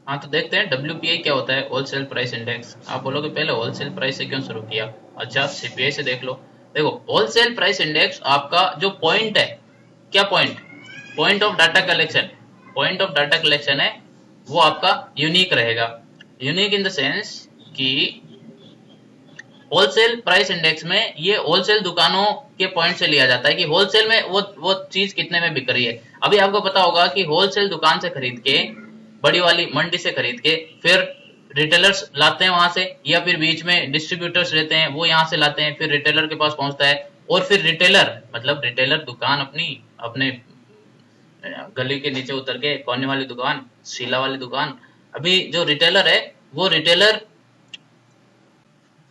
हाँ तो देखते हैं डब्ल्यूपीआई क्या होता है, होलसेल प्राइस इंडेक्स। आप बोलोगे पहले होलसेल प्राइस से क्यों शुरू किया। अच्छा सीपीआई से देख लो। देखो होलसेल प्राइस इंडेक्स आपका जो पॉइंट है, क्या point, point of data collection, point of data collection है वो आपका यूनिक रहेगा। यूनिक इन द सेंस कि होलसेल प्राइस इंडेक्स में ये होलसेल दुकानों के पॉइंट से लिया जाता है कि होलसेल में वो चीज कितने में बिक रही है। अभी आपको पता होगा कि होलसेल दुकान से खरीद के, बड़ी वाली मंडी से खरीद के, फिर रिटेलर्स लाते हैं वहां से, या फिर बीच में डिस्ट्रीब्यूटर्स रहते हैं वो यहाँ से लाते हैं, फिर रिटेलर के पास पहुंचता है, और फिर रिटेलर मतलब रिटेलर दुकान अपनी, अपने गली के नीचे उतर के कोने वाली दुकान, शीला वाली दुकान। अभी जो रिटेलर है वो रिटेलर,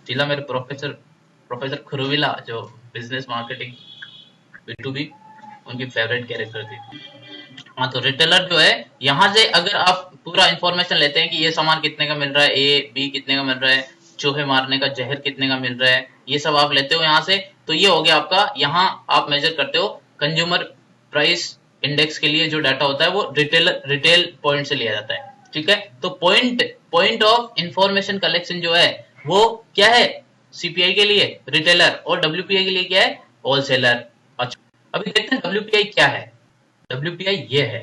शीला मेरे प्रोफेसर, प्रोफेसर खुरविला जो बिजनेस मार्केटिंग B2B, उनकी फेवरेट कैरेक्टर थी। हाँ तो रिटेलर जो है, यहाँ से अगर आप पूरा इंफॉर्मेशन लेते हैं कि ये सामान कितने का मिल रहा है, ए बी कितने का मिल रहा है, चूहे मारने का जहर कितने का मिल रहा है, ये सब आप लेते हो यहाँ से, तो ये हो गया आपका। यहाँ आप मेजर करते हो कंज्यूमर प्राइस इंडेक्स के लिए जो डाटा होता है वो रिटेल पॉइंट से लिया जाता है। ठीक है, तो point, point of information collection जो है वो क्या है सीपीआई के लिए रिटेलर, और डब्ल्यूपीआई के लिए क्या है होलसेलर। अच्छा अभी देखते हैं डब्ल्यूपीआई क्या है। डब्ल्यूपीआई ये है,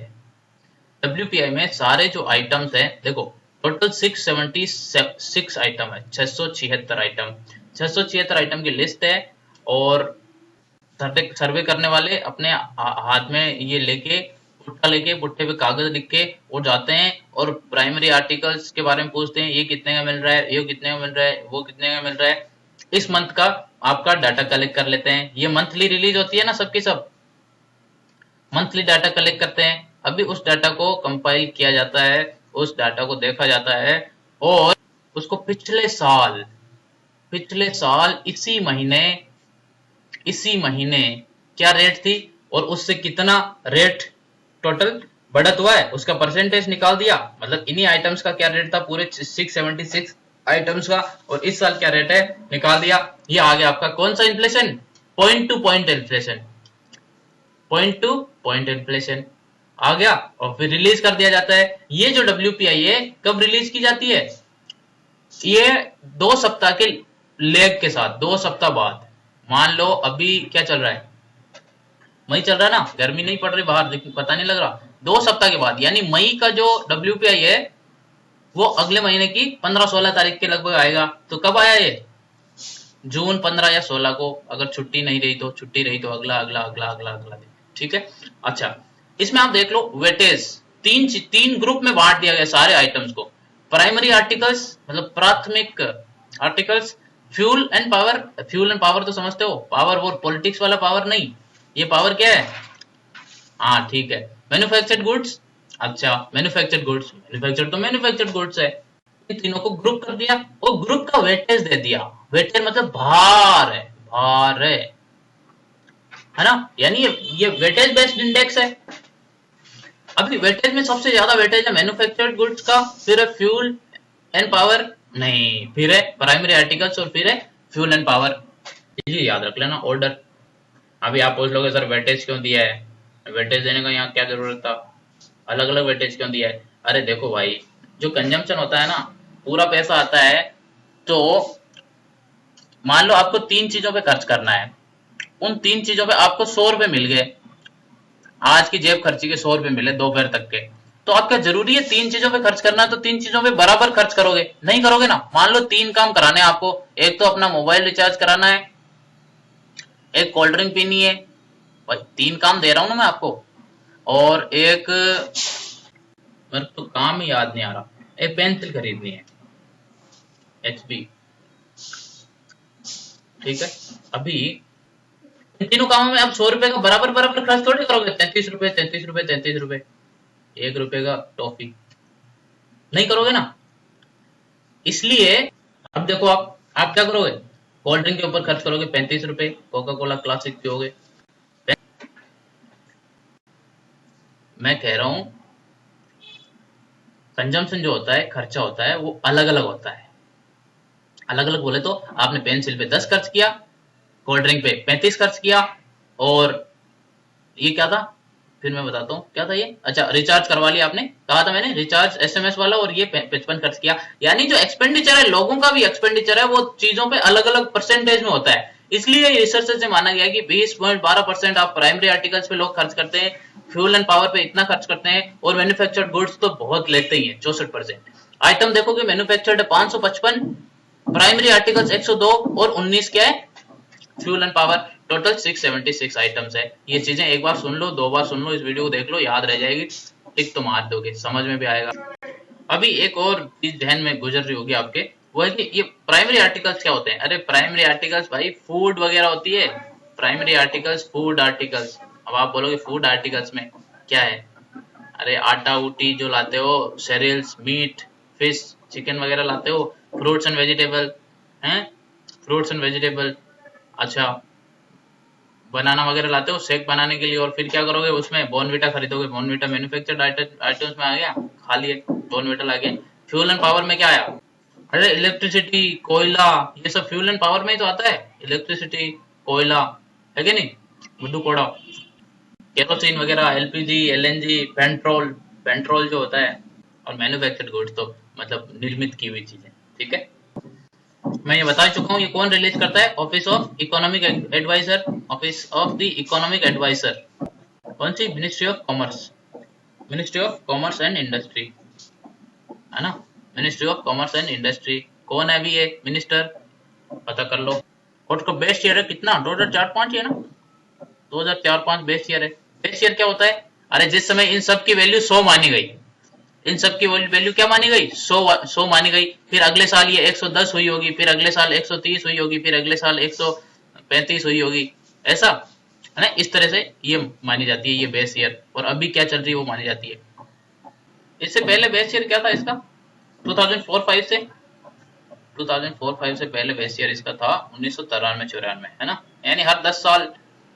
डब्ल्यूपीआई में सारे जो आइटम्स हैं, देखो टोटल 676 आइटम है, 676 आइटम, 676 आइटम की लिस्ट है। और सर्वे सर्वे करने वाले अपने हाथ में ये लेके, पुट्ठा लेके, पुट्ठे पे कागज लिख के वो जाते हैं और प्राइमरी आर्टिकल्स के बारे में पूछते हैं, ये कितने का मिल रहा है, ये कितने का मिल रहा है, वो कितने का मिल रहा है। इस मंथ का आपका डाटा कलेक्ट कर लेते हैं। ये मंथली रिलीज होती है ना सबकी सब, मंथली डाटा कलेक्ट करते हैं। अभी उस डाटा को कंपाइल किया जाता है, उस डाटा को देखा जाता है, और उसको पिछले साल इसी महीने क्या रेट थी, और उससे कितना रेट टोटल बढ़त हुआ है उसका परसेंटेज निकाल दिया। मतलब इन्हीं आइटम्स का क्या रेट था पूरे 676 आइटम्स का, और इस साल क्या रेट है निकाल दिया। ये आ गया आपका कौन सा inflation, point two point inflation, point two point inflation आ गया। और फिर रिलीज कर दिया जाता है। ये जो डब्ल्यूपीआई है कब रिलीज की जाती है, ये 2 सप्ताह के लेग के साथ, 2 सप्ताह बाद। मान लो अभी क्या चल रहा है, मई चल रहा है ना, गर्मी नहीं पड़ रही बाहर, पता नहीं लग रहा। 2 सप्ताह के बाद यानी मई का जो डब्ल्यूपीआई है वो अगले महीने की 15-16 तारीख के लगभग आएगा। तो कब आया ये, जून 15 या 16 को, अगर छुट्टी नहीं रही तो, छुट्टी रही तो अगला अगला अगला अगला अगला दिन। ठीक है। अच्छा इसमें आप देख लो वेटेज, तीन ग्रुप में बांट दिया गया सारे आइटम्स को। प्राइमरी आर्टिकल्स मतलब प्राथमिक articles, fuel and power. Fuel and power तो समझते हो, पावर वो पॉलिटिक्स वाला पावर नहीं, ये पावर क्या है, हाँ ठीक है, मैन्युफैक्चर्ड गुड्स। अच्छा मैन्युफैक्चर्ड गुड्स, मैन्युफैक्चर्ड तो मैन्युफैक्चर्ड गुड्स है। इन तीनों को ग्रुप कर दिया और ग्रुप का वेटेज दे दिया। वेटेज मतलब भार है, भार है ना, यानी ये वेटेज बेस्ड इंडेक्स है। अभी वेटेज में सबसे ज्यादा वेटेज है मैन्युफैक्चर्ड गुड्स का, फिर है फ्यूल एंड पावर, नहीं फिर है प्राइमरी आर्टिकल्स, और फिर है फ्यूल एंड पावर। ये याद रख लेना ऑर्डर। अभी आप पूछ लोगे सर वेटेज क्यों दिया है, वेटेज देने का यहाँ क्या जरूरत था, अलग अलग वेटेज क्यों दिया है। अरे देखो भाई, जो कंजम्पशन होता है ना, पूरा पैसा आता है, तो मान लो आपको 3 चीजों पे खर्च करना है, उन 3 चीजों पे आपको 100 रुपए मिल गए, आज की जेब खर्ची के 100 रुपए मिले दोपहर तक के, तो आपका जरूरी है 3 चीजों पे खर्च करना है, तो 3 चीजों पे बराबर खर्च करोगे, नहीं करोगे ना। मान लो 3 काम कराने हैं आपको, एक तो अपना मोबाइल रिचार्ज कराना है, एक कोल्ड ड्रिंक पीनी है, भाई 3 काम दे रहा हूं ना मैं आपको, और एक मेरे को तो काम ही याद नहीं आ रहा, एक पेंसिल खरीदनी है एचबी। ठीक है, अभी इन तीनों कामों में आप 100 रुपए का बराबर बराबर खर्च थोड़ी करोगे, 33 रुपए 33 रुपए 33 रुपए, 1 रुपए का टॉफी, नहीं करोगे ना। इसलिए अब देखो आप क्या करोगे, कोल्ड ड्रिंक के ऊपर खर्च करोगे 35 रुपए, कोका कोला क्लासिक पियोगे। मैं कह रहा हूं कंजम्पशन जो होता है, खर्चा होता है, वो अलग अलग होता है। अलग अलग बोले तो आपने पेंसिल पे 10 खर्च किया, कोल्ड ड्रिंक पे 35 खर्च किया, और ये क्या था, फिर मैं बताता हूँ क्या था ये। अच्छा, रिचार्ज करवा लिया आपने, कहा था मैंने रिचार्ज एसएमएस वाला, और ये 55 खर्च किया। यानी जो एक्सपेंडिचर है, लोगों का भी एक्सपेंडिचर है, वो चीजों पे अलग अलग परसेंटेज में होता है। इसलिए रिसर्च से माना गया कि 20.12% आप प्राइमरी आर्टिकल्स पे लोग खर्च करते हैं, फ्यूल एंड पावर पे इतना खर्च करते हैं, और मैन्युफैक्चर्ड गुड्स तो बहुत लेते ही है 64%। आइटम देखोगे मैन्युफैक्चर्ड 555, प्राइमरी आर्टिकल्स 102, और 19 क्या है fuel and power. Total 676 items है। ये चीजें एक बार सुन लो, 2 बार सुन लो, इस वीडियो को देख लो, याद रह जाएगी, टिक तो मार दोगे, समझ में भी आएगा। अभी एक और चीज ध्यान में गुजर रही होगी आपके, वो है कि ये प्राइमरी आर्टिकल्स क्या होते हैं। अरे प्राइमरी आर्टिकल्स भाई फूड वगैरह होती है, प्राइमरी आर्टिकल्स फूड आर्टिकल्स। अब आप बोलोगे फूड आर्टिकल्स में क्या है, अरे आटा ऊटी जो लाते हो, सेरियल्स, मीट, फिश, चिकन वगैरह लाते हो, फ्रूट्स एंड वेजिटेबल हैं, फ्रूट्स एंड वेजिटेबल। अच्छा, बनाना वगैरह लाते हो शेक बनाने के लिए, और फिर क्या करोगे उसमें बॉर्नविटा खरीदोगे, बॉर्नविटा मैन्युफैक्चर्ड आइटम्स में आ गया, खा लिए, बॉर्नविटा आ गया। फ्यूल एंड पावर में क्या आया, अरे इलेक्ट्रिसिटी, कोयला, ये सब फ्यूल एंड पावर में ही तो आता है, इलेक्ट्रिसिटी, कोयला, है कि नहीं, बुद्धू कोड़ा, केरोसिन वगैरह, एलपीजी, एलएनजी, पेट्रोल, पेट्रोल जो होता है, और मैन्युफैक्चर्ड गुड्स तो मतलब निर्मित की हुई चीजें, ठीक है। मैं ये बता चुका हूँ, ये कौन रिलीज करता है, office of economic adviser, office of the economic adviser, कौन सी, ministry of commerce, ministry of commerce and industry, है ना, ministry of commerce and industry. कौन है अभी ये मिनिस्टर, पता कर लो। और उसका बेस्ट ईयर है कितना, 2004-5 है ना, 2004-5 बेस्ट ईयर है। बेस्ट ईयर क्या होता है, अरे जिस समय इन सब की वैल्यू 100 मानी गई, इन सब की वैल्यू क्या मानी गई, 100 मानी गई, फिर अगले साल ये 110 हुई होगी, फिर अगले साल 130 हुई होगी, फिर अगले साल 135 हुई होगी, ऐसा है ना। इस तरह से ये मानी जाती है, ये बेस ईयर। और अभी क्या चल रही है वो मानी जाती है। इससे पहले बेस ईयर क्या था इसका, 2004-5 से, 2004-5 से पहले बेस ईयर इसका था 1993-94, है ना। यानी हर 10 साल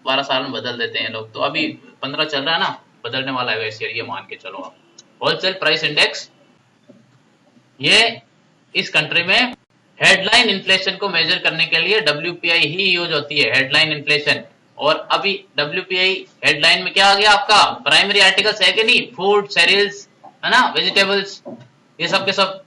12 साल में बदल देते हैं लोग, तो अभी 15 चल रहा है ना, बदलने वाला है बेस ईयर, ये मान के चलो आप। होलसेल प्राइस इंडेक्स, ये इस कंट्री में हेडलाइन इन्फ्लेशन को मेजर करने के लिए WPI ही यूज होती है, हेडलाइन इन्फ्लेशन। और अभी WPI हेडलाइन में क्या आ गया आपका, प्राइमरी आर्टिकल्स है कि नहीं, फूड, सेरियल्स, है ना, वेजिटेबल्स, ये सब के सब,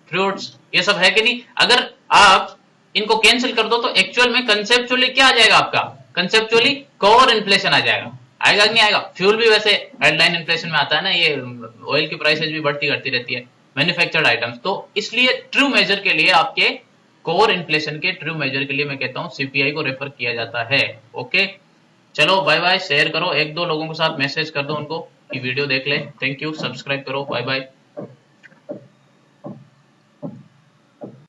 फ्रूट्स, ये सब है कि नहीं। अगर आप इनको कैंसिल कर दो तो एक्चुअल में कंसेप्चुअली क्या आ जाएगा आपका, कंसेप्चुअली कोर इन्फ्लेशन आ जाएगा। आएगा कि नहीं आएगा। फ्यूल भी वैसे हेडलाइन इन्फ्लेशन में आता है ना, ये ऑयल की प्राइसेस भी बढ़ती घटती रहती है, मैन्युफैक्चर्ड आइटम्स। तो इसलिए ट्रू मेजर के लिए, आपके कोर इन्फ्लेशन के ट्रू मेजर के लिए मैं कहता हूं CPI को रेफर किया जाता है। ओके, चलो बाय बाय, शेयर करो, 1-2 लोगों के साथ मैसेज कर दो उनको कि वीडियो देख ले। थैंक यू, सब्सक्राइब करो, बाय बाय।